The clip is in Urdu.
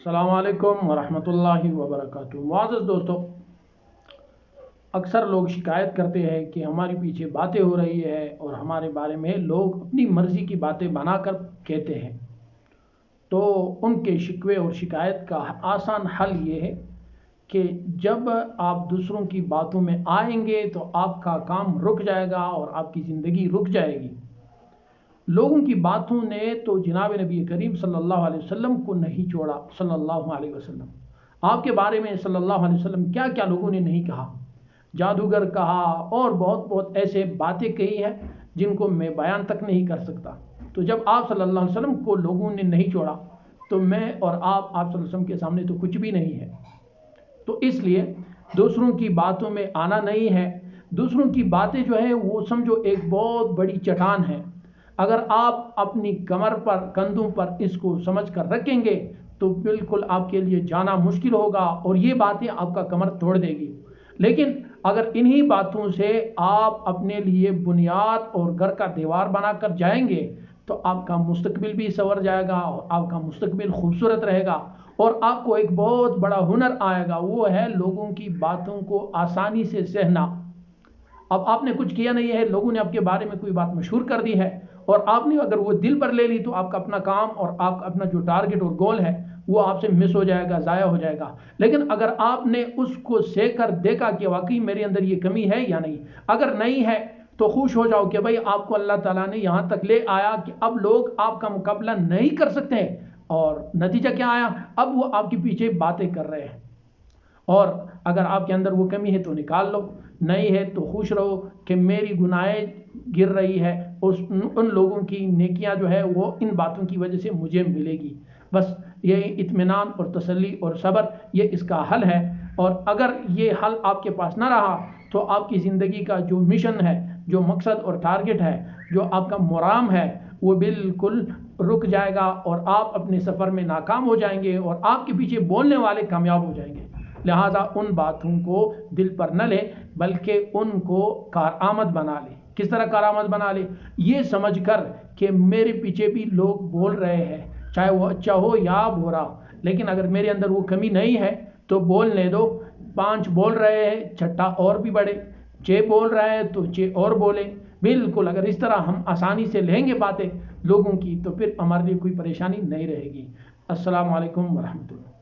السلام علیکم ورحمۃ اللہ وبرکاتہ۔ معزز دوستو، اکثر لوگ شکایت کرتے ہیں کہ ہمارے پیچھے باتیں ہو رہی ہے اور ہمارے بارے میں لوگ اپنی مرضی کی باتیں بنا کر کہتے ہیں۔ تو ان کے شکوے اور شکایت کا آسان حل یہ ہے کہ جب آپ دوسروں کی باتوں میں آئیں گے تو آپ کا کام رک جائے گا اور آپ کی زندگی رک جائے گی۔ لوگوں کی باتوں نے تو جناب نبی کریم صلی اللہ علیہ وسلم کو نہیں چھوڑا۔ صلی اللہ علیہ وسلم، آپ کے بارے میں صلی اللہ علیہ وسلم کیا کیا لوگوں نے نہیں کہا، جادوگر کہا اور بہت ایسے باتیں کہی ہیں جن کو میں بیان تک نہیں کر سکتا۔ تو جب آپ صلی اللہ علیہ وسلم کو لوگوں نے نہیں چھوڑا تو میں اور آپ صلی اللہ علیہ وسلم کے سامنے تو کچھ بھی نہیں ہے۔ تو اس لیے دوسروں کی باتوں میں آنا نہیں ہے۔ دوسروں کی باتیں جو ہے وہ سمجھو ایک بہت بڑی چٹان ہے۔ اگر آپ اپنی کمر پر کندھوں پر اس کو سمجھ کر رکھیں گے تو بالکل آپ کے لیے جانا مشکل ہوگا اور یہ باتیں آپ کا کمر توڑ دے گی۔ لیکن اگر انہی باتوں سے آپ اپنے لیے بنیاد اور گھر کا دیوار بنا کر جائیں گے تو آپ کا مستقبل بھی سنور جائے گا اور آپ کا مستقبل خوبصورت رہے گا اور آپ کو ایک بہت بڑا ہنر آئے گا، وہ ہے لوگوں کی باتوں کو آسانی سے سہنا۔ اب آپ نے کچھ کیا نہیں ہے، لوگوں نے آپ کے بارے میں کوئی بات مشہور کر دی ہے اور آپ نے اگر وہ دل پر لے لی تو آپ کا اپنا کام اور آپ کا اپنا جو ٹارگٹ اور گول ہے وہ آپ سے مس ہو جائے گا، ضائع ہو جائے گا۔ لیکن اگر آپ نے اس کو سیکھ کر دیکھا کہ واقعی میرے اندر یہ کمی ہے یا نہیں، اگر نہیں ہے تو خوش ہو جاؤ کہ بھائی آپ کو اللہ تعالیٰ نے یہاں تک لے آیا کہ اب لوگ آپ کا مقابلہ نہیں کر سکتے ہیں۔ اور نتیجہ کیا آیا؟ اب وہ آپ کے پیچھے باتیں کر رہے ہیں۔ اور اگر آپ کے اندر وہ کمی ہے تو نکال لو، نہیں ہے تو خوش رہو کہ میری گناہیں گر رہی ہے، ان لوگوں کی نیکیاں جو ہے وہ ان باتوں کی وجہ سے مجھے ملے گی۔ بس یہ اطمینان اور تسلی اور صبر یہ اس کا حل ہے۔ اور اگر یہ حل آپ کے پاس نہ رہا تو آپ کی زندگی کا جو مشن ہے، جو مقصد اور ٹارگٹ ہے، جو آپ کا مرام ہے، وہ بالکل رک جائے گا اور آپ اپنے سفر میں ناکام ہو جائیں گے اور آپ کے پیچھے بولنے والے کامیاب ہو جائیں گے۔ لہٰذا ان باتوں کو دل پر نہ لے بلکہ ان کو کارآمد بنا لے۔ کس طرح کارآمد بنا لے؟ یہ سمجھ کر کہ میرے پیچھے بھی لوگ بول رہے ہیں، چاہے وہ اچھا ہو یا برا، لیکن اگر میرے اندر وہ کمی نہیں ہے تو بولنے دو۔ 5 بول رہے ہیں، 6 اور بھی بڑھے، 6 بول رہے ہیں تو 6 اور بولے۔ بالکل اگر اس طرح ہم آسانی سے لیں گے باتیں لوگوں کی تو پھر ہمارے لیے کوئی پریشانی نہیں رہے گی۔ السلام علیکم ورحمۃ اللہ۔